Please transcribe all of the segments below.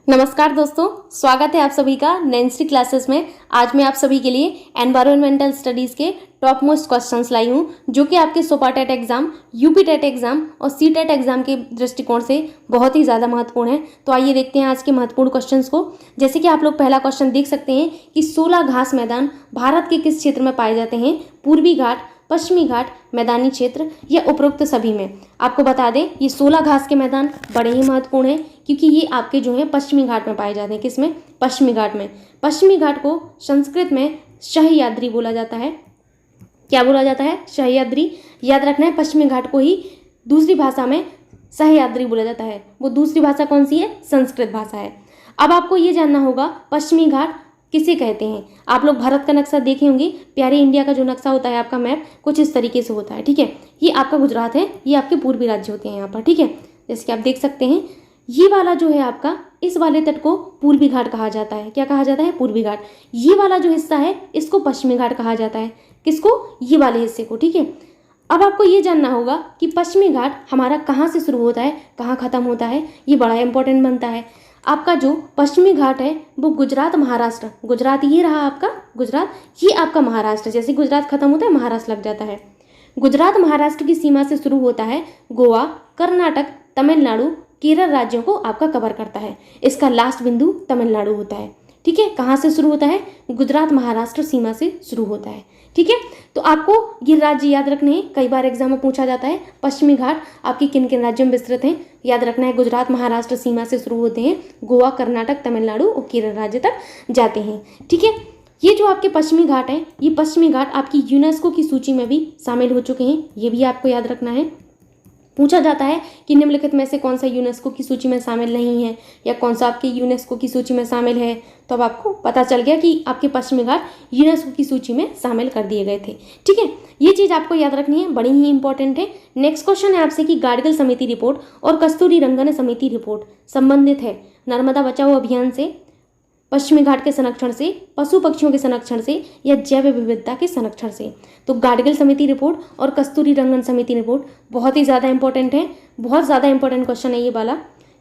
नमस्कार दोस्तों, स्वागत है आप सभी का नैन्सी क्लासेस में। आज मैं आप सभी के लिए एनवायरमेंटल स्टडीज़ के टॉप मोस्ट क्वेश्चंस लाई हूँ, जो कि आपके super TET exam, UP TET exam और सी टेट एग्जाम के दृष्टिकोण से बहुत ही ज़्यादा महत्वपूर्ण है। तो आइए देखते हैं आज के महत्वपूर्ण क्वेश्चंस को। जैसे कि आप लोग पहला क्वेश्चन देख सकते हैं कि 16 घास मैदान भारत के किस क्षेत्र में पाए जाते हैं? पूर्वी घाट, पश्चिमी घाट, मैदानी क्षेत्र या उपरोक्त सभी में। आपको बता दें ये 16 घास के मैदान बड़े ही महत्वपूर्ण हैं, क्योंकि ये आपके जो हैं पश्चिमी घाट में पाए जाते हैं। किसमें? पश्चिमी घाट में। पश्चिमी घाट को संस्कृत में सह्याद्री बोला जाता है। क्या बोला जाता है? सह्याद्री। याद रखना है, पश्चिमी घाट को ही दूसरी भाषा में सह्याद्री बोला जाता है। वो दूसरी भाषा कौन सी है? संस्कृत भाषा है। अब आपको ये जानना होगा पश्चिमी घाट किसे कहते हैं। आप लोग भारत का नक्शा देखे होंगे, प्यारे इंडिया का जो नक्शा होता है आपका मैप कुछ इस तरीके से होता है। ठीक है, ये आपका गुजरात है, ये आपके पूर्वी राज्य होते हैं यहाँ पर। ठीक है, जैसे कि आप देख सकते हैं ये वाला जो है आपका, इस वाले तट को पूर्वी घाट कहा जाता है। क्या कहा जाता है? पूर्वी घाट। ये वाला जो हिस्सा है इसको पश्चिमी घाट कहा जाता है। किसको? ये वाले हिस्से को। ठीक है, अब आपको ये जानना होगा कि पश्चिमी घाट हमारा कहाँ से शुरू होता है, कहाँ खत्म होता है। ये बड़ा इंपॉर्टेंट बनता है। आपका जो पश्चिमी घाट है वो गुजरात, महाराष्ट्र, गुजरात ये रहा आपका गुजरात, ये आपका महाराष्ट्र। जैसे गुजरात खत्म होता है महाराष्ट्र लग जाता है। गुजरात महाराष्ट्र की सीमा से शुरू होता है, गोवा, कर्नाटक, तमिलनाडु, केरल राज्यों को आपका कवर करता है। इसका लास्ट बिंदु तमिलनाडु होता है। ठीक है, कहाँ से शुरू होता है? गुजरात महाराष्ट्र सीमा से शुरू होता है। ठीक है, तो आपको ये राज्य याद रखने हैं, कई बार एग्जाम में पूछा जाता है पश्चिमी घाट आपके किन किन राज्यों में विस्तृत हैं। याद रखना है, गुजरात महाराष्ट्र सीमा से शुरू होते हैं, गोवा, कर्नाटक, तमिलनाडु और केरल राज्य तक जाते हैं। ठीक है, ये जो आपके पश्चिमी घाट हैं, ये पश्चिमी घाट आपकी यूनेस्को की सूची में भी शामिल हो चुके हैं। ये भी आपको याद रखना है। पूछा जाता है कि निम्नलिखित में से कौन सा यूनेस्को की सूची में शामिल नहीं है या कौन सा आपके यूनेस्को की सूची में शामिल है, तो अब आपको पता चल गया कि आपके पश्चिमी घाट यूनेस्को की सूची में शामिल कर दिए गए थे। ठीक है, ये चीज़ आपको याद रखनी है, बड़ी ही इंपॉर्टेंट है। नेक्स्ट क्वेश्चन है आपसे कि गाडगिल समिति रिपोर्ट और कस्तूरी रंगन समिति रिपोर्ट संबंधित है नर्मदा बचाओ अभियान से, पश्चिमी घाट के संरक्षण से, पशु पक्षियों के संरक्षण से या जैव विविधता के संरक्षण से। तो गाडगिल समिति रिपोर्ट और कस्तूरी रंगन समिति रिपोर्ट बहुत ही ज़्यादा इंपॉर्टेंट है, बहुत ज़्यादा इंपॉर्टेंट क्वेश्चन है ये वाला।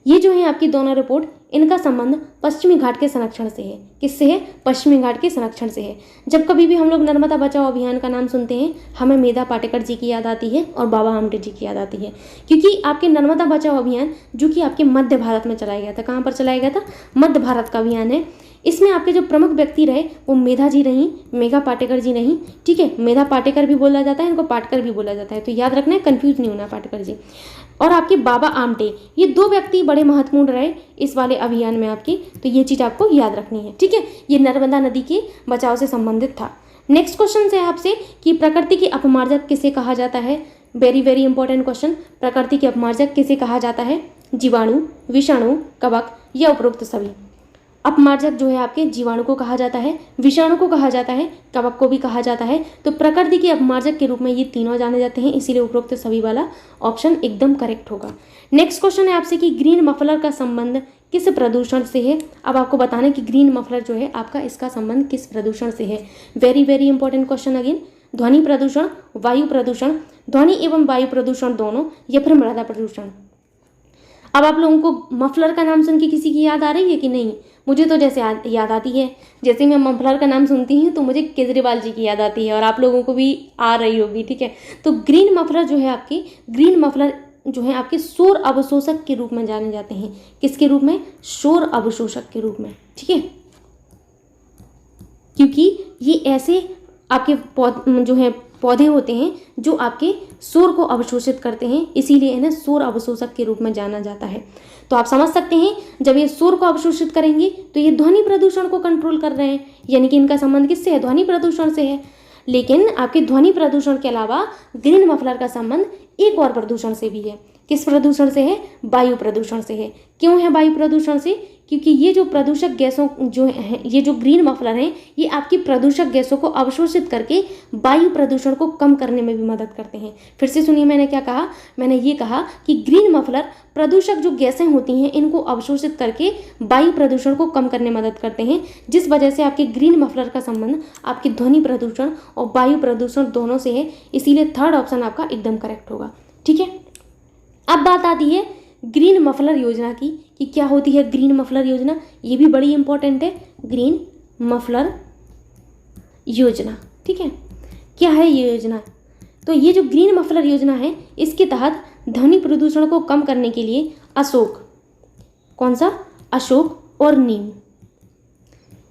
ये जो है आपकी दोनों रिपोर्ट, इनका संबंध पश्चिमी घाट के संरक्षण से है। किससे है? पश्चिमी घाट के संरक्षण से है। जब कभी भी हम लोग नर्मदा बचाओ अभियान का नाम सुनते हैं, हमें मेधा पाटेकर जी की याद आती है और बाबा आमटे जी की याद आती है, क्योंकि आपके नर्मदा बचाओ अभियान जो कि आपके मध्य भारत में चलाया गया था। कहाँ पर चलाया गया था? मध्य भारत का अभियान है। इसमें आपके जो प्रमुख व्यक्ति रहे वो मेधा जी रहीं, मेघा पाटेकर जी नहीं। ठीक है, मेधा पाटेकर भी बोला जाता है, इनको पाटकर भी बोला जाता है, तो याद रखना है, कंफ्यूज नहीं होना पाटेकर जी। और आपके बाबा आमटे, ये दो व्यक्ति बड़े महत्वपूर्ण रहे इस वाले अभियान में आपकी, तो ये चीज़ आपको याद रखनी है। ठीक है, ये नर्मदा नदी के बचाव से संबंधित था। नेक्स्ट क्वेश्चन है आपसे कि प्रकृति की अपमार्जक किसे कहा जाता है? Very very important question. प्रकृति के अपमार्जक किसे कहा जाता है? जीवाणु, विषाणु, कवक या उपरोक्त सभी। अपमार्जक जो है आपके जीवाणु को कहा जाता है, विषाणु को कहा जाता है, कवक को भी कहा जाता है। तो प्रकृति के अपमार्जक के रूप में ये तीनों जाने जाते हैं, इसीलिए उपरोक्त सभी वाला ऑप्शन एकदम करेक्ट होगा। नेक्स्ट क्वेश्चन है आपसे कि ग्रीन मफलर का संबंध किस प्रदूषण से है? अब आपको बताना है कि ग्रीन मफलर जो है आपका, इसका संबंध किस प्रदूषण से है। Very very important question again. ध्वनि प्रदूषण, वायु प्रदूषण, ध्वनि एवं वायु प्रदूषण दोनों, या फिर मृदा प्रदूषण। अब आप लोगों को मफलर का नाम सुन के किसी की याद आ रही है कि नहीं? मुझे तो जैसे याद आती है, जैसे मैं मफलर का नाम सुनती हूँ तो मुझे केजरीवाल जी की याद आती है, और आप लोगों को भी आ रही होगी। ठीक है, तो ग्रीन मफलर जो है आपकी, ग्रीन मफलर जो है आपके शोर अवशोषक के रूप में जाने जाते हैं। किसके रूप में? शोर अवशोषक के रूप में। ठीक है, क्योंकि ये ऐसे आपके जो है पौधे होते हैं जो आपके शोर को अवशोषित करते हैं, इसीलिए इन्हें शोर अवशोषक के रूप में जाना जाता है। तो आप समझ सकते हैं, जब ये शोर को अवशोषित करेंगे तो ये ध्वनि प्रदूषण को कंट्रोल कर रहे हैं, यानी कि इनका संबंध किससे है? ध्वनि प्रदूषण से है। लेकिन आपके ध्वनि प्रदूषण के अलावा ग्रीन मफलर का संबंध एक और प्रदूषण से भी है। किस प्रदूषण से है? वायु प्रदूषण से है। क्यों है वायु प्रदूषण से? क्योंकि ये जो प्रदूषक गैसों जो हैं, ये जो ग्रीन मफलर हैं, ये आपकी प्रदूषक गैसों को अवशोषित करके वायु प्रदूषण को कम करने में भी मदद करते हैं। फिर से सुनिए, मैंने क्या कहा? मैंने ये कहा कि ग्रीन मफलर प्रदूषक जो गैसें होती हैं इनको अवशोषित करके वायु प्रदूषण को कम करने में मदद करते हैं, जिस वजह से आपके ग्रीन मफलर का संबंध आपके ध्वनि प्रदूषण और वायु प्रदूषण दोनों से है। इसीलिए थर्ड ऑप्शन आपका एकदम करेक्ट होगा। ठीक है, अब बात आती है ग्रीन मफलर योजना की कि क्या होती है ग्रीन मफलर योजना, ये भी बड़ी इंपॉर्टेंट है। ग्रीन मफलर योजना, ठीक है, क्या है ये योजना? तो ये जो ग्रीन मफलर योजना है, इसके तहत ध्वनि प्रदूषण को कम करने के लिए अशोक, कौन सा? अशोक और नीम,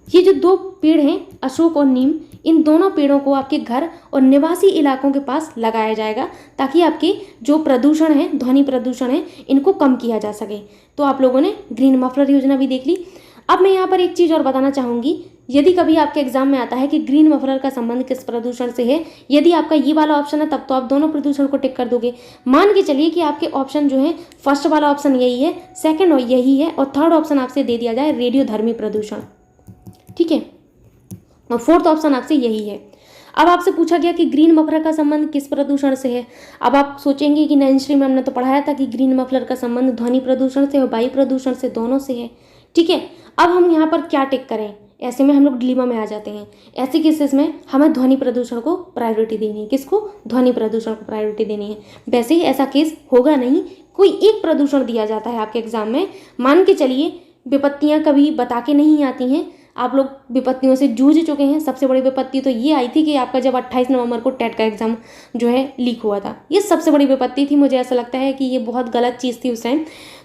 ये जो दो पेड़ हैं अशोक और नीम, इन दोनों पेड़ों को आपके घर और निवासी इलाकों के पास लगाया जाएगा ताकि आपके जो प्रदूषण है, ध्वनि प्रदूषण है, इनको कम किया जा सके। तो आप लोगों ने ग्रीन मफलर योजना भी देख ली। अब मैं यहाँ पर एक चीज़ और बताना चाहूँगी, यदि कभी आपके एग्जाम में आता है कि ग्रीन मफलर का संबंध किस प्रदूषण से है, यदि आपका ये वाला ऑप्शन है तब तो आप दोनों प्रदूषण को टिक कर दोगे। मान के चलिए कि आपके ऑप्शन जो है, फर्स्ट वाला ऑप्शन यही है, सेकंड यही है, और थर्ड ऑप्शन आपसे दे दिया जाए रेडियोधर्मी प्रदूषण, ठीक है, और फोर्थ ऑप्शन आपसे यही है। अब आपसे पूछा गया कि ग्रीन मफलर का संबंध किस प्रदूषण से है। अब आप सोचेंगे कि नैन्स्ट्री में हमने तो पढ़ाया था कि ग्रीन मफलर का संबंध ध्वनि प्रदूषण से और वायु प्रदूषण से, दोनों से है, ठीक है। अब हम यहाँ पर क्या टिक करें? ऐसे में हम लोग डिलेमा में आ जाते हैं। ऐसे केसेस में हमें ध्वनि प्रदूषण को प्रायोरिटी देनी है। किसको? ध्वनि प्रदूषण को प्रायोरिटी देनी है। वैसे ही ऐसा केस होगा नहीं, कोई एक प्रदूषण दिया जाता है आपके एग्जाम में। मान के चलिए विपत्तियाँ कभी बता के नहीं आती हैं, आप लोग विपत्तियों से जूझ चुके हैं। सबसे बड़ी विपत्ति तो ये आई थी कि आपका जब 28 नवंबर को टेट का एग्जाम जो है लीक हुआ था, ये सबसे बड़ी विपत्ति थी। मुझे ऐसा लगता है कि ये बहुत गलत चीज़ थी उस टाइम।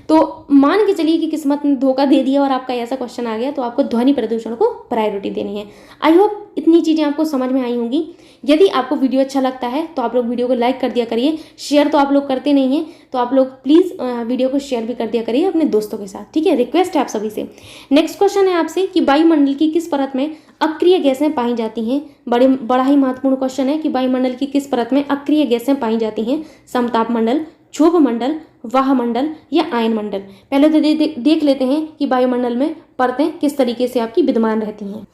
तो मान के चलिए कि किस्मत ने धोखा दे दिया और आपका ऐसा क्वेश्चन आ गया, तो आपको ध्वनि प्रदूषण को प्रायोरिटी देनी है। आई होप इतनी चीज़ें आपको समझ में आई होंगी। यदि आपको वीडियो अच्छा लगता है तो आप लोग वीडियो को लाइक कर दिया करिए। शेयर तो आप लोग करते नहीं हैं, तो आप लोग प्लीज़ वीडियो को शेयर भी कर दिया करिए अपने दोस्तों के साथ, ठीक है, रिक्वेस्ट है आप सभी से। नेक्स्ट क्वेश्चन है आपसे कि वायुमंडल की किस परत में अक्रिय गैसें पाई जाती हैं। बड़ा ही महत्वपूर्ण क्वेश्चन है कि वायुमंडल की किस परत में अक्रिय गैसें पाई जाती हैं। समताप मंडल, क्षोभ मंडल, वाहमंडल या आयन मंडल। पहले तो देख लेते हैं कि वायुमंडल में परतें किस तरीके से आपकी विद्यमान रहती हैं।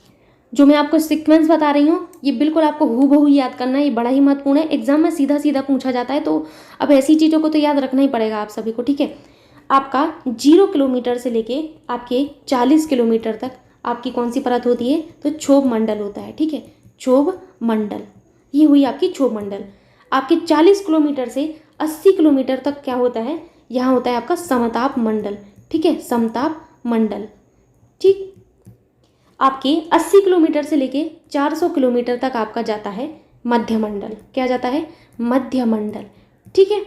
जो मैं आपको सीक्वेंस बता रही हूँ, ये बिल्कुल आपको हूबहू याद करना है, ये बड़ा ही महत्वपूर्ण है। एग्जाम में सीधा सीधा पूछा जाता है, तो अब ऐसी चीज़ों को तो याद रखना ही पड़ेगा आप सभी को, ठीक है। आपका 0 किलोमीटर से लेके आपके 40 किलोमीटर तक आपकी कौन सी परत होती है? तो क्षोभ मंडल होता है, ठीक है, क्षोभ मंडल, ये हुई आपकी क्षोभ मंडल। आपके 40 किलोमीटर से 80 किलोमीटर तक क्या होता है? यहाँ होता है आपका समताप मंडल, ठीक है, समताप मंडल, ठीक। आपके 80 किलोमीटर से लेके 400 किलोमीटर तक आपका जाता है मध्य मंडल। क्या जाता है? मध्य मंडल, ठीक है।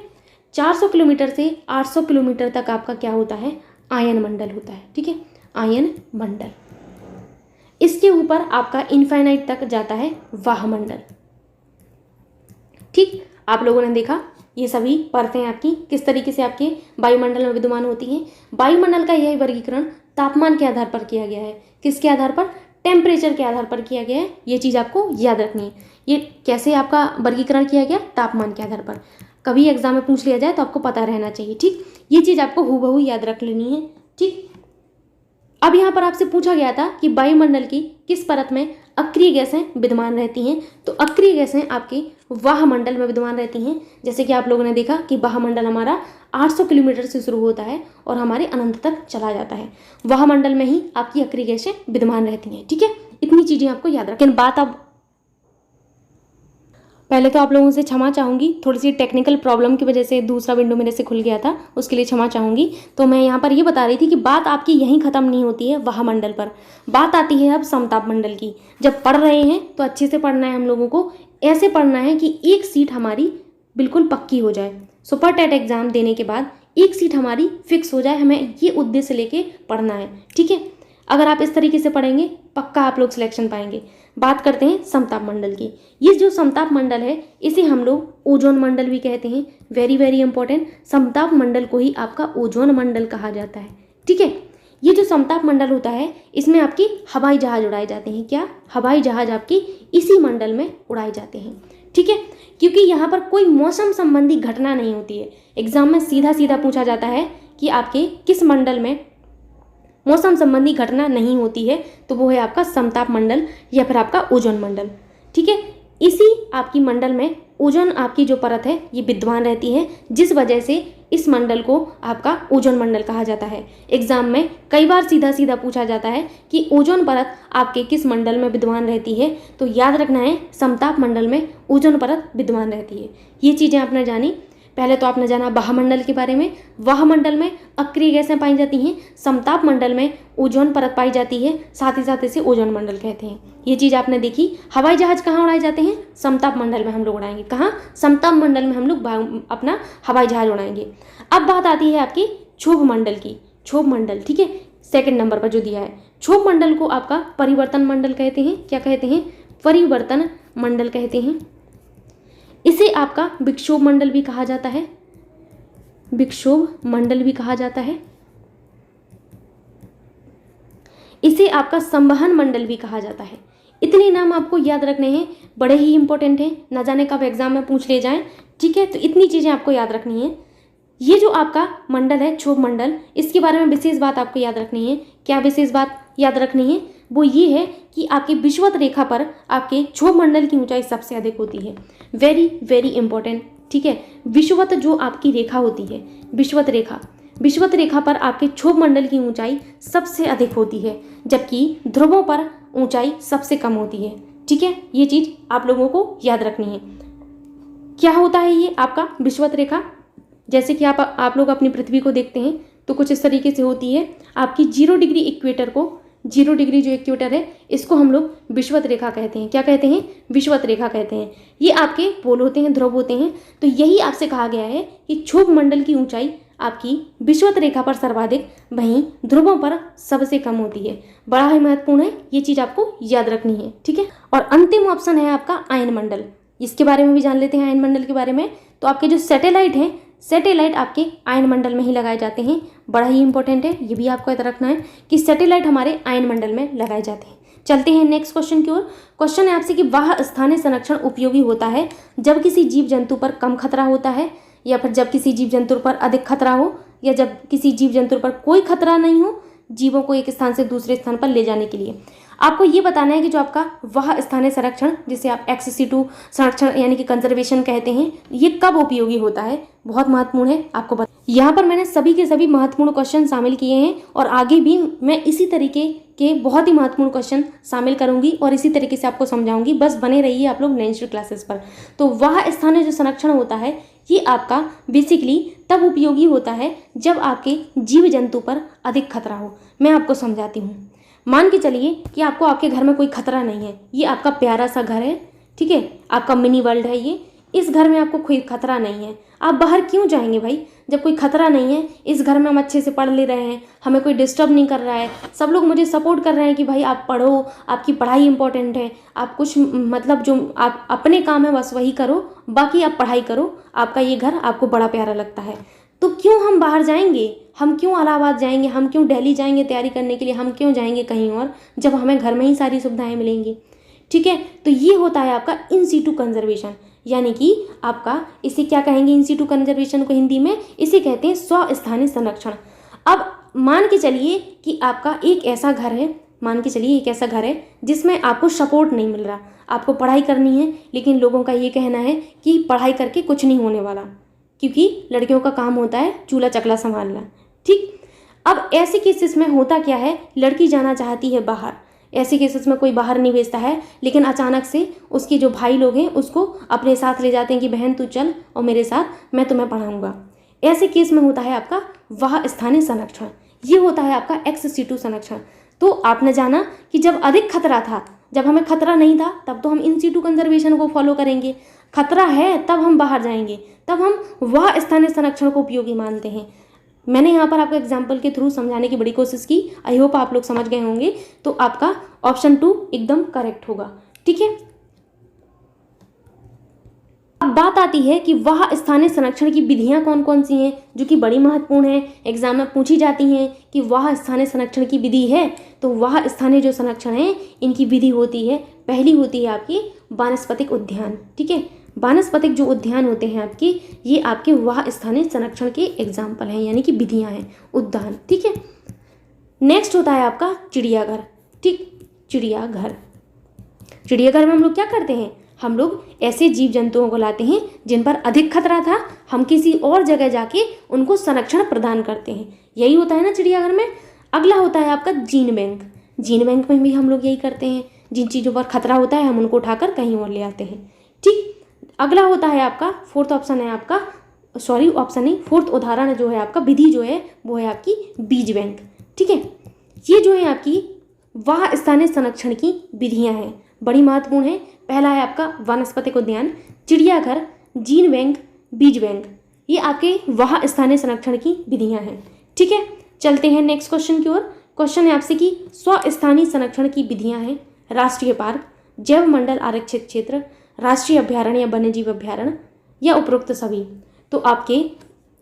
400 किलोमीटर से 800 किलोमीटर तक आपका क्या होता है? आयन मंडल होता है, ठीक है, आयन मंडल। इसके ऊपर आपका इनफाइनाइट तक जाता है वाहमंडल, ठीक। आप लोगों ने देखा ये सभी परतें आपकी किस तरीके से आपके वायुमंडल में विद्यमान होती हैं। वायुमंडल का यह वर्गीकरण तापमान के आधार पर किया गया है। किसके आधार पर? टेम्परेचर के आधार पर किया गया है। ये चीज़ आपको याद रखनी है। ये कैसे आपका वर्गीकरण किया गया? तापमान के आधार पर। कभी एग्जाम में पूछ लिया जाए तो आपको पता रहना चाहिए, ठीक। ये चीज़ आपको हूबहू याद रख लेनी है, ठीक। अब यहाँ पर आपसे पूछा गया था कि वायुमंडल की किस परत में अक्रिय गैसें विद्यमान रहती हैं। तो अक्रिय गैसें आपके वाहमंडल में विद्यमान रहती हैं। जैसे कि आप लोगों ने देखा कि वाहमंडल हमारा 800 किलोमीटर से शुरू होता है और हमारे अनंत तक चला जाता है। वाहमंडल में ही आपकी अक्रिय गैसें विद्यमान रहती हैं, ठीक है। इतनी चीज़ें आपको याद रखें। बात अब पहले तो आप लोगों से क्षमा चाहूँगी, थोड़ी सी टेक्निकल प्रॉब्लम की वजह से दूसरा विंडो मेरे से खुल गया था, उसके लिए क्षमा चाहूँगी। तो मैं यहाँ पर ये बता रही थी कि बात आपकी यहीं ख़त्म नहीं होती है वाहमंडल पर, बात आती है अब समताप मंडल की। जब पढ़ रहे हैं तो अच्छे से पढ़ना है हम लोगों को, ऐसे पढ़ना है कि एक सीट हमारी बिल्कुल पक्की हो जाए। सुपर टेट एग्जाम देने के बाद एक सीट हमारी फिक्स हो जाए, हमें ये उद्देश्य लेके पढ़ना है, ठीक है। अगर आप इस तरीके से पढ़ेंगे पक्का आप लोग सिलेक्शन पाएंगे। बात करते हैं समताप मंडल की। ये जो समताप मंडल है इसे हम लोग ओजोन मंडल भी कहते हैं। वेरी वेरी इंपॉर्टेंट, समताप मंडल को ही आपका ओजोन मंडल कहा जाता है, ठीक है। ये जो समताप मंडल होता है इसमें आपकी हवाई जहाज उड़ाए जाते हैं। क्या? हवाई जहाज आपकी इसी मंडल में उड़ाए जाते हैं, ठीक है। क्योंकि यहाँ पर कोई मौसम संबंधी घटना नहीं होती है। एग्जाम में सीधा सीधा पूछा जाता है कि आपके किस मंडल में मौसम संबंधी घटना नहीं होती है, तो वो है आपका समताप मंडल या फिर आपका ओजोन मंडल, ठीक है। इसी आपकी मंडल में ओजोन आपकी जो परत है ये विद्यमान रहती है, जिस वजह से इस मंडल को आपका ओजोन मंडल कहा जाता है। एग्जाम में कई बार सीधा सीधा पूछा जाता है कि ओजोन परत आपके किस मंडल में विद्यमान रहती है, तो याद रखना है समताप मंडल में ओजोन परत विद्यमान रहती है। ये चीज़ें आपने जानी। पहले तो आपने जाना वायुमंडल के बारे में। वायुमंडल में अक्रिय गैसें पाई जाती हैं। समताप मंडल में ओजोन परत पाई जाती है, साथ ही साथ इसे ओजोन मंडल कहते हैं। ये चीज़ आपने देखी। हवाई जहाज कहाँ उड़ाए जाते हैं? समताप मंडल में हम लोग उड़ाएंगे। कहाँ? समताप मंडल में हम लोग अपना हवाई जहाज उड़ाएंगे। अब बात आती है आपकी क्षोभ मंडल की। क्षोभ मंडल, ठीक है, सेकंड नंबर पर जो दिया है। क्षोभ मंडल को आपका परिवर्तन मंडल कहते हैं। क्या कहते हैं? परिवर्तन मंडल कहते हैं। इसे आपका विक्षोभ मंडल भी कहा जाता है। विक्षोभ मंडल भी कहा जाता है। इसे आपका संवहन मंडल भी कहा जाता है। इतने नाम आपको याद रखने हैं, बड़े ही इंपॉर्टेंट हैं, ना जाने कब एग्जाम में पूछ ले जाएं, ठीक है। तो इतनी चीज़ें आपको याद रखनी है। ये जो आपका मंडल है क्षोभ मंडल, इसके बारे में विशेष बात आपको याद रखनी है। क्या विशेष बात याद रखनी है? वो ये है कि आपकी विषुवत रेखा पर आपके क्षोभ मंडल की ऊंचाई सबसे अधिक होती है। वेरी वेरी इंपॉर्टेंट, ठीक है। विषुवत जो आपकी रेखा होती है, विषुवत रेखा पर आपके क्षोभ मंडल की ऊंचाई सबसे अधिक होती है, जबकि ध्रुवों पर ऊंचाई सबसे कम होती है, ठीक है। ये चीज़ आप लोगों को याद रखनी है। क्या होता है ये आपका विषुवत रेखा? जैसे कि आप लोग अपनी पृथ्वी को देखते हैं तो कुछ इस तरीके से होती है। आपकी 0 डिग्री इक्वेटर को, 0 डिग्री जो इक्वेटर है, इसको हम लोग विषुवत रेखा कहते हैं। क्या कहते हैं? विषुवत रेखा कहते हैं। ये आपके पोल होते हैं, ध्रुव होते हैं। तो यही आपसे कहा गया है कि क्षोभ मंडल की ऊंचाई आपकी विषुवत रेखा पर सर्वाधिक, वहीं ध्रुवों पर सबसे कम होती है। बड़ा ही महत्वपूर्ण है, ये चीज़ आपको याद रखनी है, ठीक है। और अंतिम ऑप्शन है आपका आयन मंडल। इसके बारे में भी जान लेते हैं, आयन मंडल के बारे में। तो आपके जो सैटेलाइट हैं, सैटेलाइट आपके आयन मंडल में ही लगाए जाते हैं। बड़ा ही इंपॉर्टेंट है, ये भी आपको याद रखना है कि सैटेलाइट हमारे आयन मंडल में लगाए जाते हैं। चलते हैं नेक्स्ट क्वेश्चन की ओर। क्वेश्चन है आपसे कि वह स्थानीय संरक्षण उपयोगी होता है जब किसी जीव जंतु पर कम खतरा होता है, या फिर जब किसी जीव जंतु पर अधिक खतरा हो, या जब किसी जीव जंतु पर कोई खतरा नहीं हो जीवों को एक स्थान से दूसरे स्थान पर ले जाने के लिए। आपको ये बताना है कि जो आपका वह स्थानीय संरक्षण, जिसे आप XC2 संरक्षण यानी कि कंजर्वेशन कहते हैं, ये कब उपयोगी होता है। बहुत महत्वपूर्ण है आपको यहाँ पर मैंने सभी के सभी महत्वपूर्ण क्वेश्चन शामिल किए हैं, और आगे भी मैं इसी तरीके के बहुत ही महत्वपूर्ण क्वेश्चन शामिल करूंगी और इसी तरीके से आपको समझाऊंगी। बस बने रहिए आप लोग नेक्स्ट क्लासेस पर। तो वह स्थानीय जो संरक्षण होता है, ये आपका बेसिकली तब उपयोगी होता है जब आपके जीव जंतु पर अधिक खतरा हो। मैं आपको समझाती हूँ। मान के चलिए कि आपको आपके घर में कोई खतरा नहीं है, ये आपका प्यारा सा घर है, ठीक है, आपका मिनी वर्ल्ड है ये। इस घर में आपको कोई खतरा नहीं है, आप बाहर क्यों जाएंगे भाई जब कोई खतरा नहीं है। इस घर में हम अच्छे से पढ़ ले रहे हैं, हमें कोई डिस्टर्ब नहीं कर रहा है, सब लोग मुझे सपोर्ट कर रहे हैं कि भाई आप पढ़ो, आपकी पढ़ाई इंपॉर्टेंट है, आप कुछ मतलब जो आप अपने काम है बस वही करो, बाकी आप पढ़ाई करो। आपका ये घर आपको बड़ा प्यारा लगता है, तो क्यों हम बाहर जाएंगे, हम क्यों इलाहाबाद जाएंगे, हम क्यों दिल्ली जाएंगे तैयारी करने के लिए, हम क्यों जाएंगे कहीं और जब हमें घर में ही सारी सुविधाएं मिलेंगी, ठीक है। तो ये होता है आपका इन सीटू कंजर्वेशन, यानी कि आपका इसे क्या कहेंगे, इन सीटू कंजर्वेशन को हिंदी में इसे कहते हैं स्वस्थानीय संरक्षण। अब मान के चलिए कि आपका एक ऐसा घर है, मान के चलिए एक ऐसा घर है जिसमें आपको सपोर्ट नहीं मिल रहा, आपको पढ़ाई करनी है, लेकिन लोगों का ये कहना है कि पढ़ाई करके कुछ नहीं होने वाला, क्योंकि लड़कियों का काम होता है चूल्हा चकला संभालना, ठीक। अब ऐसे केसेस में होता क्या है, लड़की जाना चाहती है बाहर, ऐसे केसेस में कोई बाहर नहीं भेजता है, लेकिन अचानक से उसके जो भाई लोग हैं उसको अपने साथ ले जाते हैं कि बहन तू चल और मेरे साथ, मैं तुम्हें पढ़ाऊंगा। ऐसे केस में होता है आपका वह स्थानीय संरक्षण, ये होता है आपका XC2 संरक्षण। तो आपने जाना कि जब अधिक खतरा था, जब हमें खतरा नहीं था तब तो हम इन सीटू कंजर्वेशन को फॉलो करेंगे, खतरा है तब हम बाहर जाएंगे, तब हम वह स्थानीय संरक्षण को उपयोगी मानते हैं। मैंने यहाँ पर आपको एग्जाम्पल के थ्रू समझाने की बड़ी कोशिश की, आई होप आप लोग समझ गए होंगे। तो आपका ऑप्शन 2 एकदम करेक्ट होगा, ठीक है। अब बात आती है कि वह स्थानीय संरक्षण की विधियां कौन कौन सी हैं, जो कि बड़ी महत्वपूर्ण है, एग्जाम में पूछी जाती हैं कि वह स्थानीय संरक्षण की विधि है। तो वह स्थानीय जो संरक्षण है इनकी विधि होती है, पहली होती है आपकी वानस्पतिक उद्यान, ठीक है। वानस्पतिक जो उद्यान होते हैं आपके, ये आपके वह स्थानीय संरक्षण के एग्जाम्पल हैं, यानी कि विधियां हैं, उद्यान, ठीक है। नेक्स्ट होता है आपका चिड़ियाघर, ठीक। चिड़ियाघर, चिड़ियाघर में हम लोग क्या करते हैं, हम लोग ऐसे जीव जंतुओं को लाते हैं जिन पर अधिक खतरा था, हम किसी और जगह जाके उनको संरक्षण प्रदान करते हैं, यही होता है ना चिड़ियाघर में। अगला होता है आपका जीन बैंक, जीन बैंक में भी हम लोग यही करते हैं, जिन चीज़ों पर खतरा होता है हम उनको उठाकर कहीं और ले आते हैं, ठीक। अगला होता है आपका, फोर्थ ऑप्शन है आपका ऑप्शन नहीं, फोर्थ उदाहरण जो है आपका विधि जो है वो है आपकी बीज बैंक। ठीक है, ये जो है आपकी वाह स्थानीय संरक्षण की विधियां हैं, बड़ी महत्वपूर्ण है। पहला है आपका वनस्पतिक उद्यान, चिड़ियाघर, जीन बैंक, बीज बैंक, ये आपके वाह स्थानीय संरक्षण की विधियां हैं। ठीक है, चलते हैं नेक्स्ट क्वेश्चन की ओर। क्वेश्चन है आपसे कि स्वस्थानीय संरक्षण की विधियां हैं राष्ट्रीय पार्क, जैव मंडल आरक्षित क्षेत्र, राष्ट्रीय अभ्यारण्य या वन्यजीव अभ्यारण्य या उपरोक्त सभी। तो आपके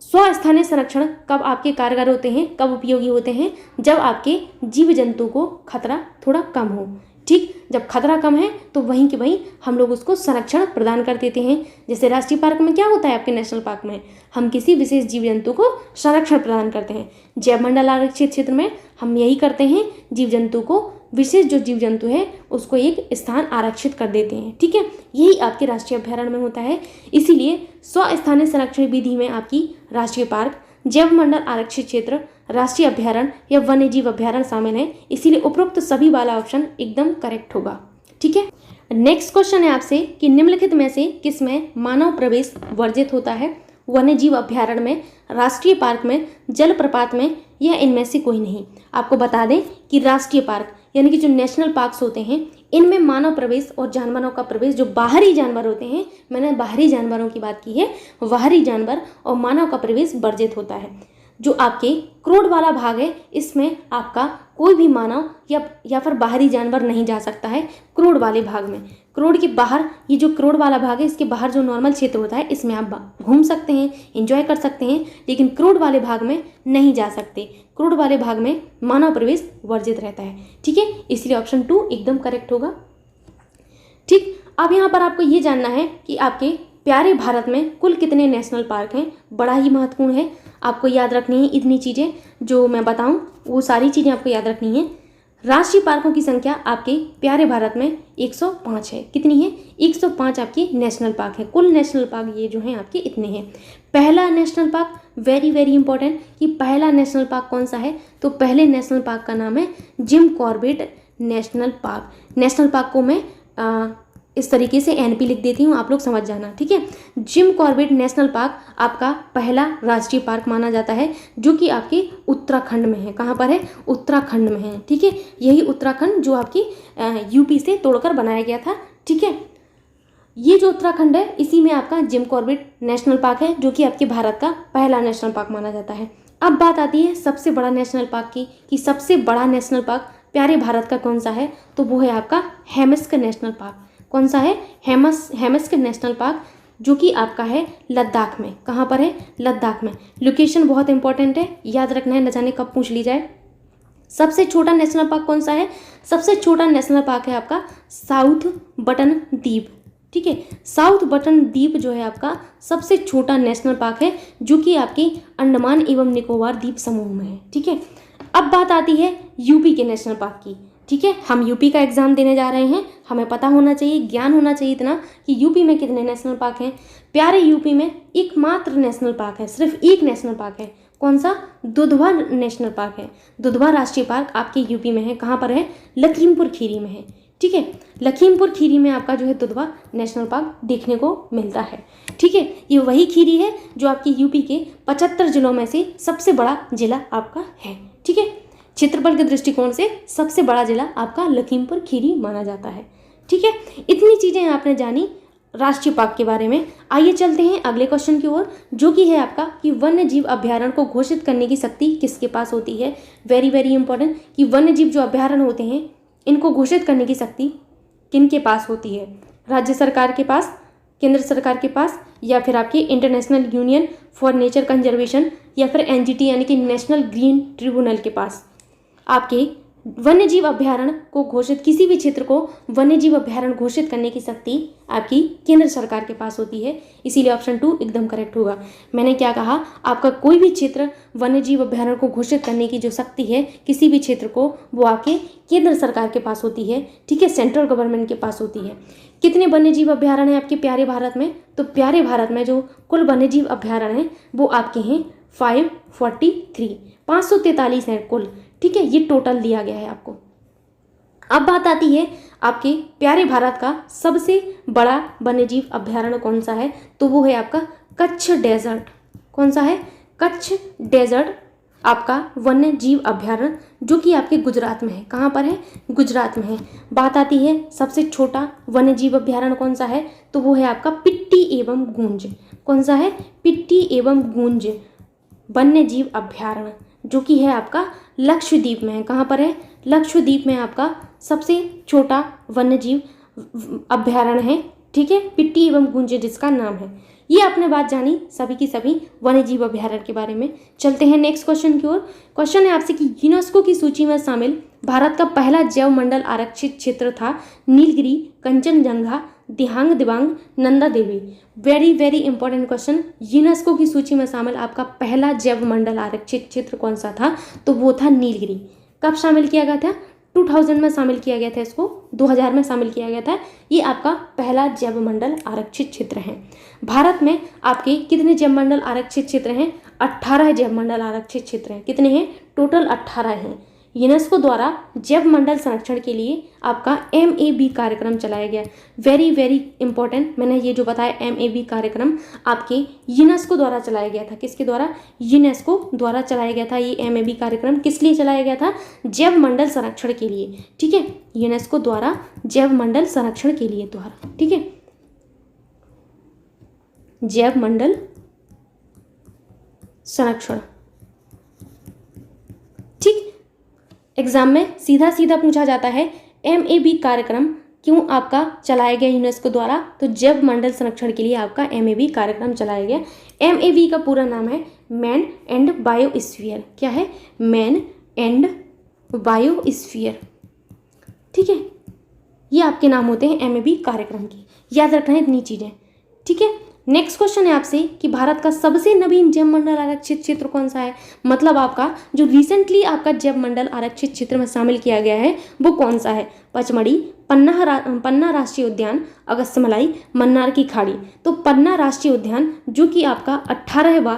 स्वस्थानीय संरक्षण कब आपके कारगर होते हैं, कब उपयोगी होते हैं, जब आपके जीव जंतु को खतरा थोड़ा कम हो। ठीक, जब खतरा कम है तो वहीं के वहीं हम लोग उसको संरक्षण प्रदान कर देते हैं। जैसे राष्ट्रीय पार्क में क्या होता है, आपके नेशनल पार्क में हम किसी विशेष जीव जंतु को संरक्षण प्रदान करते हैं। जैव मंडल आरक्षित क्षेत्र में हम यही करते हैं, जीव जंतु को, विशेष जो जीव जंतु है उसको एक स्थान आरक्षित कर देते हैं। ठीक है, यही आपके राष्ट्रीय अभ्यारण्य में होता है। इसीलिए स्वस्थानीय संरक्षण विधि में आपकी राष्ट्रीय पार्क, जैव मंडल आरक्षित क्षेत्र, राष्ट्रीय अभ्यारण्य या वन्यजीव अभ्यारण्य शामिल है। इसीलिए उपरोक्त सभी वाला ऑप्शन एकदम करेक्ट होगा। ठीक है, नेक्स्ट क्वेश्चन है आपसे कि निम्नलिखित में से किस में मानव प्रवेश वर्जित होता है, वन्यजीव अभ्यारण्य में, राष्ट्रीय पार्क में, जलप्रपात में या इनमें से कोई नहीं। आपको बता दें कि राष्ट्रीय पार्क यानी कि जो नेशनल पार्क्स होते हैं इनमें मानव प्रवेश और जानवरों का प्रवेश, जो बाहरी जानवर होते हैं, मैंने बाहरी जानवरों की बात की है, बाहरी जानवर और मानव का प्रवेश वर्जित होता है। जो आपके क्रोड वाला भाग है इसमें आपका कोई भी मानव या फिर बाहरी जानवर नहीं जा सकता है। क्रोड वाले भाग में, क्रोड के बाहर, ये जो क्रोड वाला भाग है इसके बाहर जो नॉर्मल क्षेत्र होता है इसमें आप घूम सकते हैं, एंजॉय कर सकते हैं, लेकिन क्रोड वाले भाग में नहीं जा सकते। क्रोड वाले भाग में मानव प्रवेश वर्जित रहता है। ठीक है, इसलिए ऑप्शन 2 एकदम करेक्ट होगा। ठीक, अब यहाँ पर आपको ये जानना है कि आपके प्यारे भारत में कुल कितने नेशनल पार्क हैं। बड़ा ही महत्वपूर्ण है, आपको याद रखनी है इतनी चीज़ें जो मैं बताऊं, वो सारी चीज़ें आपको याद रखनी है। राष्ट्रीय पार्कों की संख्या आपके प्यारे भारत में 105 है। कितनी है? 105 आपकी नेशनल पार्क है। कुल नेशनल पार्क ये जो हैं आपके इतने हैं। पहला national park, very very important, कि पहला नेशनल पार्क कौन सा है, तो पहले नेशनल पार्क का नाम है Jim Corbett national park. National park को मैं इस तरीके से एनपी लिख देती हूँ, आप लोग समझ जाना। ठीक है, जिम कॉर्बेट नेशनल पार्क आपका पहला राष्ट्रीय पार्क माना जाता है, जो कि आपके उत्तराखंड में है। कहाँ पर है? उत्तराखंड में है। ठीक है, यही उत्तराखंड जो आपकी यूपी से तोड़कर बनाया गया था। ठीक है, ये जो उत्तराखंड है इसी में आपका जिम कॉर्बेट नेशनल पार्क है, जो कि आपके भारत का पहला नेशनल पार्क माना जाता है। अब बात आती है सबसे बड़ा नेशनल पार्क की, कि सबसे बड़ा नेशनल पार्क प्यारे भारत का कौन सा है, तो वो है आपका हेमस्क नेशनल पार्क। कौन सा है? हेमस्क नेशनल पार्क, जो कि आपका है लद्दाख में। कहाँ पर है? लद्दाख में। लोकेशन बहुत इंपॉर्टेंट है, याद रखना है, न जाने कब पूछ ली जाए। सबसे छोटा नेशनल पार्क कौन सा है? सबसे छोटा नेशनल पार्क है आपका साउथ बटन द्वीप। ठीक है, साउथ बटन द्वीप जो है आपका सबसे छोटा नेशनल पार्क है, जो कि आपके अंडमान एवं निकोबार द्वीप समूह में है। ठीक है, अब बात आती है यूपी के नेशनल पार्क की। ठीक है, हम यूपी का एग्जाम देने जा रहे हैं, हमें पता होना चाहिए, ज्ञान होना चाहिए इतना कि यूपी में कितने नेशनल पार्क हैं। प्यारे यूपी में एकमात्र नेशनल पार्क है, सिर्फ एक नेशनल पार्क है। कौन सा? दुधवा नेशनल पार्क है। दुधवा राष्ट्रीय पार्क आपके यूपी में है। कहाँ पर है? लखीमपुर खीरी में है। ठीक है, लखीमपुर खीरी में आपका जो है दुधवा नेशनल पार्क देखने को मिलता है। ठीक है, ये वही खीरी है जो आपकी यूपी के 75 जिलों में से सबसे बड़ा जिला आपका है। ठीक है, क्षेत्रफल के दृष्टिकोण से सबसे बड़ा जिला आपका लखीमपुर खीरी माना जाता है। ठीक है, इतनी चीज़ें आपने जानी राष्ट्रीय पार्क के बारे में। आइए चलते हैं अगले क्वेश्चन की ओर, जो कि है आपका कि वन्य जीव अभ्यारण्य को घोषित करने की शक्ति किसके पास होती है। वेरी वेरी इंपॉर्टेंट, कि वन्य जीव जो अभ्यारण्य होते हैं इनको घोषित करने की शक्ति किनके पास होती है? राज्य सरकार के पास, केंद्र सरकार के पास, या फिर आपकी international union for nature conservation, या फिर एनजीटी यानी कि नेशनल ग्रीन ट्रिब्यूनल के पास। आपके वन्यजीव अभ्यारण्य को घोषित, किसी भी क्षेत्र को वन्यजीव अभ्यारण्य घोषित करने की शक्ति आपकी केंद्र सरकार के पास होती है। इसीलिए ऑप्शन 2 एकदम करेक्ट होगा। मैंने क्या कहा? आपका कोई भी क्षेत्र वन्यजीव अभ्यारण्य को घोषित करने की जो शक्ति है किसी भी क्षेत्र को, वो आपके केंद्र सरकार के पास होती है। ठीक है, सेंट्रल गवर्नमेंट के पास होती है। कितने वन्यजीव अभ्यारण्य हैं आपके प्यारे भारत में? तो प्यारे भारत में जो कुल वन्यजीव अभ्यारण्य हैं वो आपके हैं 543 हैं कुल। ठीक है, ये टोटल दिया गया है आपको। अब बात आती है आपके प्यारे भारत का सबसे बड़ा वन्यजीव अभ्यारण्य कौन सा है, तो वो है आपका कच्छ डेजर्ट। कौन सा है? कच्छ डेजर्ट आपका वन्य जीव अभ्यारण्य, जो कि आपके गुजरात में है। कहाँ पर है? गुजरात में है। बात आती है सबसे छोटा वन्य जीव अभ्यारण्य कौन सा है, तो वो है आपका पिट्टी एवं गूंज। कौन सा है? पिट्टी एवं गूंज वन्य जीव अभ्यारण्य, जो कि है आपका लक्षद्वीप में है। कहाँ पर है? लक्षद्वीप में आपका सबसे छोटा वन्य जीव अभ्यारण्य है। ठीक है, पिट्टी एवं गूंज जिसका नाम है। ये आपने बात जानी सभी की सभी वन्य जीव अभ्यारण्य के बारे में। चलते हैं नेक्स्ट क्वेश्चन की ओर। क्वेश्चन है आपसे कि यूनेस्को की सूची में शामिल भारत का पहला जैव मंडल आरक्षित क्षेत्र था Nilgiri, Kanchenjunga, Dihang Dibang, Nanda Devi. Very very important question. UNESCO की सूची में शामिल आपका पहला जैव मंडल आरक्षित क्षेत्र कौन सा था, तो वो था नीलगिरी। कब शामिल किया गया था? 2000 में शामिल किया गया था इसको, 2000 में शामिल किया गया था। ये आपका पहला जैव मंडल आरक्षित क्षेत्र है। भारत में आपके कितने जैव मंडल आरक्षित क्षेत्र हैं? 18 जैव मंडल आरक्षित क्षेत्र हैं। कितने हैं? टोटल 18 हैं। यूनेस्को द्वारा जैव मंडल संरक्षण के लिए आपका MAB कार्यक्रम चलाया गया। वेरी वेरी इंपॉर्टेंट, मैंने ये जो बताया MAB कार्यक्रम आपके यूनेस्को द्वारा चलाया गया था। किसके द्वारा? यूनेस्को द्वारा चलाया गया था। ये MAB कार्यक्रम किस लिए चलाया गया था? जैव मंडल संरक्षण के लिए। ठीक है, यूनेस्को द्वारा जैव मंडल संरक्षण के लिए द्वारा। ठीक है, जैव मंडल संरक्षण। ठीक, एग्जाम में सीधा सीधा पूछा जाता है MAB कार्यक्रम क्यों आपका चलाया गया यूनेस्को द्वारा, तो जैव मंडल संरक्षण के लिए आपका MAB कार्यक्रम चलाया गया। MAB का पूरा नाम है मैन एंड बायोस्फीयर। क्या है? Man and biosphere. ठीक है, ये आपके नाम होते हैं MAB कार्यक्रम की। याद रखना है इतनी चीजें। ठीक है, नेक्स्ट क्वेश्चन है आपसे कि भारत का सबसे नवीन जैव मंडल आरक्षित क्षेत्र कौन सा है, मतलब आपका जो रिसेंटली आपका जैव मंडल आरक्षित क्षेत्र में शामिल किया गया है वो कौन सा है? पचमढ़ी, पन्ना राष्ट्रीय उद्यान, अगस्त्यमलाई, मन्नार की खाड़ी। तो पन्ना राष्ट्रीय उद्यान जो कि आपका 18वां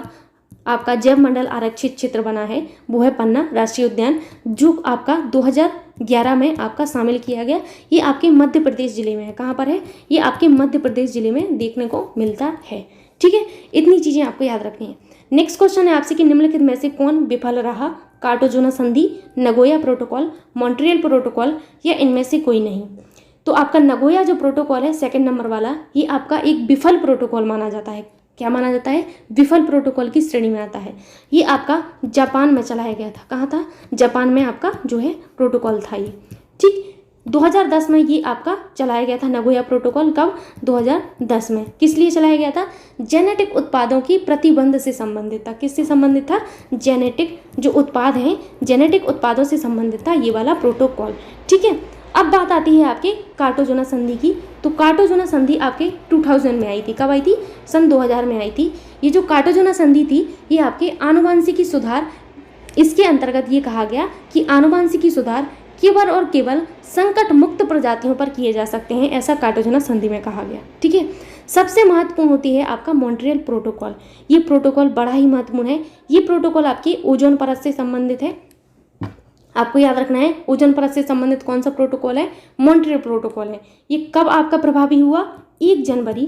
आपका जैव मंडल आरक्षित क्षेत्र बना है वो है पन्ना राष्ट्रीय उद्यान, जो आपका 2011 में आपका शामिल किया गया। ये आपके मध्य प्रदेश जिले में है। कहाँ पर है? ये आपके मध्य प्रदेश जिले में देखने को मिलता है। ठीक है, इतनी चीजें आपको याद रखनी है। नेक्स्ट क्वेश्चन है आपसे कि निम्नलिखित में से कौन विफल रहा? कार्टागोना संधि, नगोया प्रोटोकॉल, मॉन्ट्रियल प्रोटोकॉल या इनमें से कोई नहीं। तो आपका नगोया जो प्रोटोकॉल है सेकंड नंबर वाला, ये आपका एक विफल प्रोटोकॉल माना जाता है। क्या माना जाता है? विफल प्रोटोकॉल की श्रेणी में आता है। ये आपका जापान में चलाया गया था। कहाँ था? जापान में आपका जो है प्रोटोकॉल था ये। ठीक, 2010 में ये आपका चलाया गया था नगोया प्रोटोकॉल। कब? 2010 में। किस लिए चलाया गया था? जेनेटिक उत्पादों की प्रतिबंध से संबंधित था। किससे संबंधित था? जेनेटिक जो उत्पाद हैं, जेनेटिक उत्पादों से संबंधित था ये वाला प्रोटोकॉल। ठीक है, अब बात आती है आपके कार्टागोना संधि की। तो कार्टागोना संधि आपके 2000 में आई थी। कब आई थी? सन 2000 में आई थी। ये जो कार्टागोना संधि थी ये आपके आनुवांशिकी सुधार, इसके अंतर्गत ये कहा गया कि आनुवांशिकी सुधार केवल और केवल संकट मुक्त प्रजातियों पर किए जा सकते हैं, ऐसा कार्टागोना संधि में कहा गया। ठीक है, सबसे महत्वपूर्ण होती है आपका मॉन्ट्रियल प्रोटोकॉल। ये प्रोटोकॉल बड़ा ही महत्वपूर्ण है। ये प्रोटोकॉल आपकी ओजोन परत से संबंधित है। आपको याद रखना है ओजोन परत से संबंधित कौन सा प्रोटोकॉल है? मॉन्ट्रियल प्रोटोकॉल है। ये कब आपका प्रभावी हुआ? 1 जनवरी,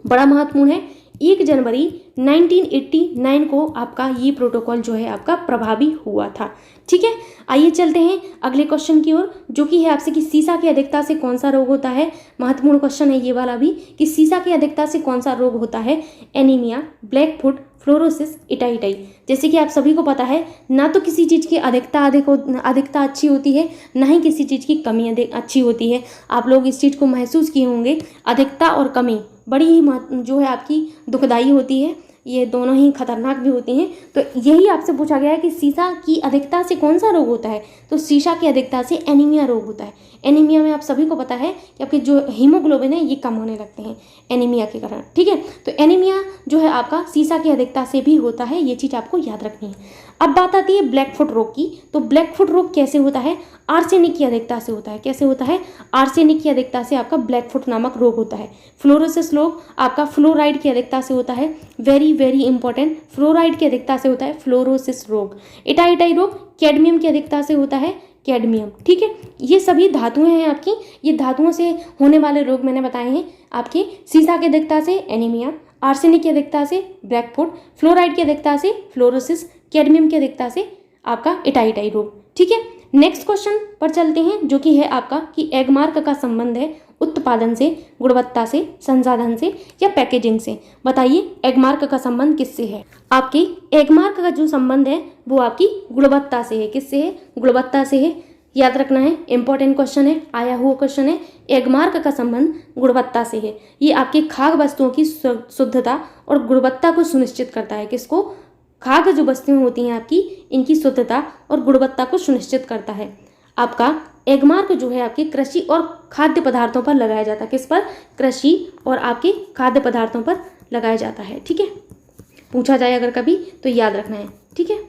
बड़ा महत्वपूर्ण है, 1 जनवरी 1989 को आपका ये प्रोटोकॉल जो है आपका प्रभावी हुआ था। ठीक है, आइए चलते हैं अगले क्वेश्चन की ओर, जो कि है आपसे कि सीसा की अधिकता से कौन सा रोग होता है। महत्वपूर्ण क्वेश्चन है ये वाला भी कि सीसा की अधिकता से कौन सा रोग होता है। Anaemia, black foot, fluorosis, itai itai. जैसे कि आप सभी को पता है ना तो किसी चीज़ की अधिकता अच्छी होती है, ना ही किसी चीज़ की कमी अच्छी होती है। आप लोग इस चीज़ को महसूस किए होंगे, अधिकता और कमी बड़ी ही जो है आपकी दुखदाई होती है, ये दोनों ही खतरनाक भी होती हैं। तो यही आपसे पूछा गया है कि सीसा की अधिकता से कौन सा रोग होता है, तो सीसा की अधिकता से एनीमिया रोग होता है। एनीमिया में आप सभी को पता है कि आपके जो हीमोग्लोबिन है ये कम होने लगते हैं एनीमिया के कारण। ठीक है, तो एनीमिया जो है आपका सीसा की अधिकता से भी होता है, ये चीज़ आपको याद रखनी है। अब बात आती है ब्लैक फुट रोग की। तो ब्लैक फुट रोग कैसे होता है? आर्सेनिक की अधिकता से होता है। कैसे होता है? आर्सेनिक की अधिकता से आपका ब्लैक फुट नामक रोग होता है। फ्लोरोसिस रोग आपका फ्लोराइड की अधिकता से होता है। वेरी वेरी इंपॉर्टेंट, फ्लोराइड की अधिकता से होता है फ्लोरोसिस रोग। इटाइटाई रोग कैडमियम की अधिकता से होता है, कैडमियम। ठीक है, ये सभी धातुएं हैं आपकी, ये धातुओं से होने वाले रोग मैंने बताए हैं। आपके सीसा की अधिकता से एनीमिया, आर्सेनिक की अधिकता से ब्लैकफुट, फ्लोराइड की अधिकता से फ्लोरोसिस, कैडमियम की अधिकता से आपका इटाई रोग। ठीक है, नेक्स्ट क्वेश्चन पर चलते हैं जो कि है आपका कि एगमार्क का संबंध है उत्पादन से, गुणवत्ता से, संसाधन से या पैकेजिंग से। बताइए एगमार्क का संबंध किससे है? आपकी एगमार्क का जो संबंध है वो आपकी गुणवत्ता से है। किससे है? गुणवत्ता से है। याद रखना है, इंपॉर्टेंट क्वेश्चन है, आया हुआ क्वेश्चन है। एगमार्क का संबंध गुणवत्ता से है। ये आपकी खाद्य वस्तुओं की शुद्धता और गुणवत्ता को सुनिश्चित करता है। किसको? खाद्य जो वस्तुएं होती हैं आपकी, इनकी शुद्धता और गुणवत्ता को सुनिश्चित करता है। आपका एगमार्क जो है आपके कृषि और खाद्य पदार्थों पर लगाया जाता है। किस पर? कृषि और आपके खाद्य पदार्थों पर लगाया जाता है। ठीक है, पूछा जाए अगर कभी तो याद रखना है। ठीक है,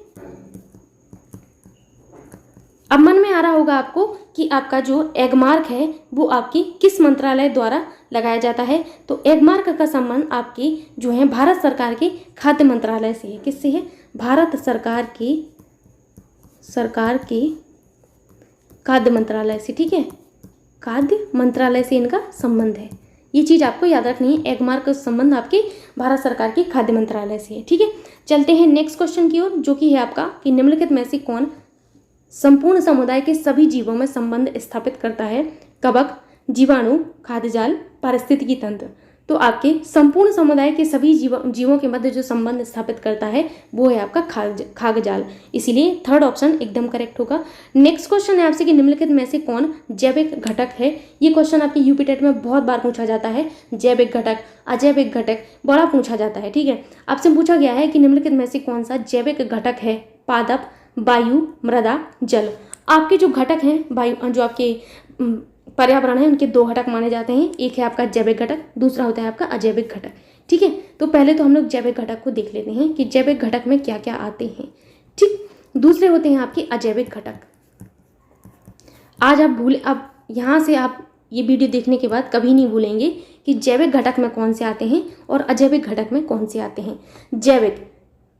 अब मन में आ रहा होगा आपको कि आपका जो एगमार्क है वो आपकी किस मंत्रालय द्वारा लगाया जाता है? तो एगमार्क का संबंध आपकी जो है भारत सरकार के खाद्य मंत्रालय से है। किससे है? भारत सरकार के खाद्य मंत्रालय से। ठीक है, खाद्य मंत्रालय से इनका संबंध है। ये चीज़ आपको याद रखनी है, एगमार्क का संबंध आपके भारत सरकार के खाद्य मंत्रालय से है। ठीक है, चलते हैं नेक्स्ट क्वेश्चन की ओर जो कि है आपका कि निम्नलिखित में से कौन संपूर्ण समुदाय के सभी जीवों में संबंध स्थापित करता है? कवक, जीवाणु, खाद्य जाल, पारिस्थितिकी तंत्र। तो आपके संपूर्ण समुदाय के सभी जीवों के मध्य जो संबंध स्थापित करता है वो है आपका खाद्य जाल। इसीलिए थर्ड ऑप्शन एकदम करेक्ट होगा। नेक्स्ट क्वेश्चन है आपसे कि निम्नलिखित में से कौन जैविक घटक है? ये क्वेश्चन आपके यूपी टेट में बहुत बार पूछा जाता है। जैविक घटक, अजैविक घटक बड़ा पूछा जाता है। ठीक है, आपसे पूछा गया है कि निम्नलिखित में से कौन सा जैविक घटक है? पादप, वायु, मृदा, जल। आपके जो घटक हैं वायु, जो आपके पर्यावरण है, उनके दो घटक माने जाते हैं। एक है आपका जैविक घटक, दूसरा होता है आपका अजैविक घटक। ठीक है, तो पहले तो हम लोग जैविक घटक को देख लेते हैं कि जैविक घटक में क्या क्या आते हैं। ठीक, दूसरे होते हैं आपके अजैविक घटक। आज अब यहाँ से आप ये वीडियो देखने के बाद कभी नहीं भूलेंगे कि जैविक घटक में कौन से आते हैं और अजैविक घटक में कौन से आते हैं। जैविक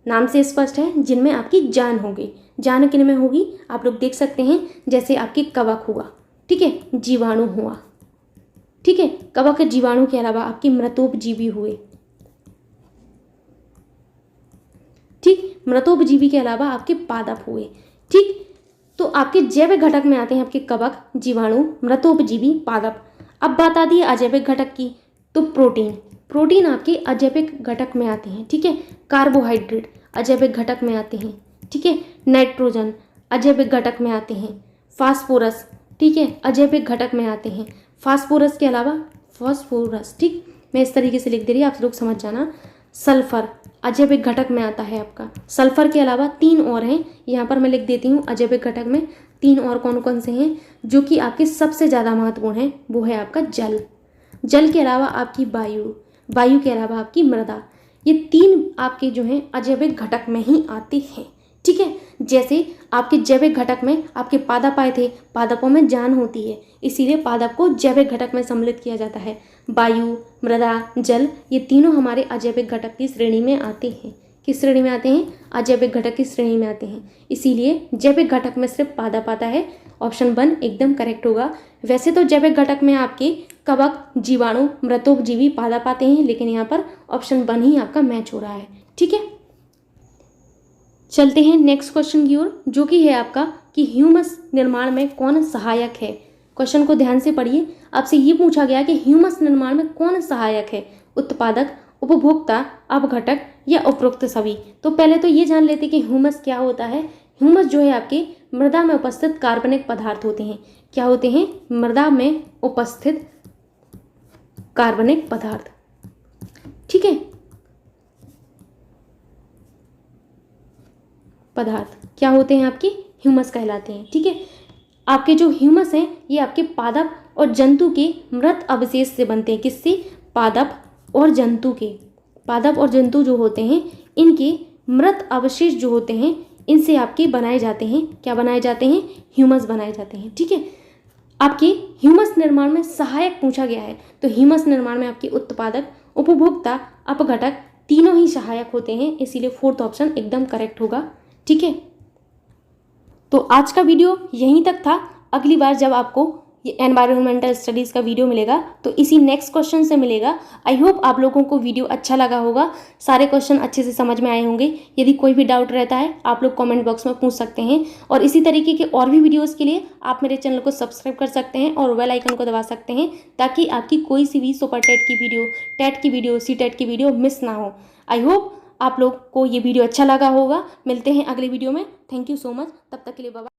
नाम से स्पष्ट है, जिनमें आपकी जान होगी। जान किन में होगी? आप लोग देख सकते हैं, जैसे आपकी कवक हुआ, ठीक है, जीवाणु हुआ, ठीक है, कवक जीवाणु के अलावा आपके मृतोपजीवी हुए। ठीक, मृतोपजीवी के अलावा आपके पादप हुए। ठीक, तो आपके जैविक घटक में आते हैं आपके कवक, जीवाणु, मृतोपजीवी, पादप। अब बात आती है अजैविक घटक की, तो प्रोटीन आपके अजैविक घटक में आते हैं। ठीक है, कार्बोहाइड्रेट अजैविक घटक में आते हैं। ठीक है, नाइट्रोजन अजैविक घटक में आते हैं। फास्फोरस, ठीक है, अजैविक घटक में आते हैं। फास्फोरस के अलावा फास्फोरस, ठीक, मैं इस तरीके से लिख दे रही, आप लोग समझ जाना। सल्फर अजैविक घटक में आता है आपका। सल्फर के अलावा 3 और हैं, यहाँ पर मैं लिख देती हूँ अजैविक घटक में 3 और कौन कौन से हैं जो कि आपके सबसे ज़्यादा महत्वपूर्ण हैं। वो है आपका जल के अलावा आपकी वायु के अलावा आपकी मृदा। ये 3 आपके जो हैं अजैविक घटक में ही आते हैं। ठीक है, जैसे आपके जैविक घटक में आपके पादप आए थे, पादपों में जान होती है, इसीलिए पादप को जैविक घटक में सम्मिलित किया जाता है। वायु, मृदा, जल, ये तीनों हमारे अजैविक घटक की श्रेणी में आते हैं। किस श्रेणी में आते हैं? अजैविक घटक की श्रेणी में आते हैं। इसीलिए जैविक घटक में सिर्फ पादप आता है। ऑप्शन 1 एकदम करेक्ट होगा। वैसे तो जैविक घटक में आपके कवक, जीवाणु, मृतोपजीवी, पादप आते हैं, लेकिन यहाँ पर ऑप्शन 1 ही आपका मैच हो रहा है। ठीक है, चलते हैं नेक्स्ट क्वेश्चन की ओर जो कि है आपका कि ह्यूमस निर्माण में कौन सहायक है। क्वेश्चन को ध्यान से पढ़िए। आपसे ये पूछा गया कि ह्यूमस निर्माण में कौन सहायक है? उत्पादक, उपभोक्ता, अपघटक या उपरोक्त सभी। तो पहले तो ये जान लेते कि ह्यूमस क्या होता है। ह्यूमस जो है आपके मृदा में उपस्थित कार्बनिक पदार्थ होते हैं। क्या होते हैं? मृदा में उपस्थित कार्बनिक पदार्थ। ठीक है, पदार्थ क्या होते हैं? आपके ह्यूमस कहलाते हैं। ठीक है, आपके जो ह्यूमस हैं ये आपके पादप और जंतु के मृत अवशेष से बनते हैं। किससे? पादप और जंतु के। पादप और जंतु जो होते हैं इनके मृत अवशेष जो होते हैं इनसे आपके बनाए जाते हैं। क्या बनाए जाते हैं? ह्यूमस बनाए जाते हैं। ठीक है, आपके ह्यूमस निर्माण में सहायक पूछा गया है तो ह्यूमस निर्माण में आपके उत्पादक, उपभोक्ता, अपघटक तीनों ही सहायक होते हैं। इसीलिए 4th ऑप्शन एकदम करेक्ट होगा। ठीक है, तो आज का वीडियो यहीं तक था। अगली बार जब आपको ये एनवायरमेंटल स्टडीज़ का वीडियो मिलेगा, तो इसी नेक्स्ट क्वेश्चन से मिलेगा। आई होप आप लोगों को वीडियो अच्छा लगा होगा, सारे क्वेश्चन अच्छे से समझ में आए होंगे। यदि कोई भी डाउट रहता है आप लोग कमेंट बॉक्स में पूछ सकते हैं, और इसी तरीके के और भी वीडियोज़ के लिए आप मेरे चैनल को सब्सक्राइब कर सकते हैं और बेल आइकन को दबा सकते हैं, ताकि आपकी कोई सी भी सुपर टेट की वीडियो, टेट की वीडियो, सी टेट की वीडियो मिस ना हो। आई होप आप लोग को ये वीडियो अच्छा लगा होगा। मिलते हैं अगले वीडियो में। Thank you so much. तब तक के लिए बाय।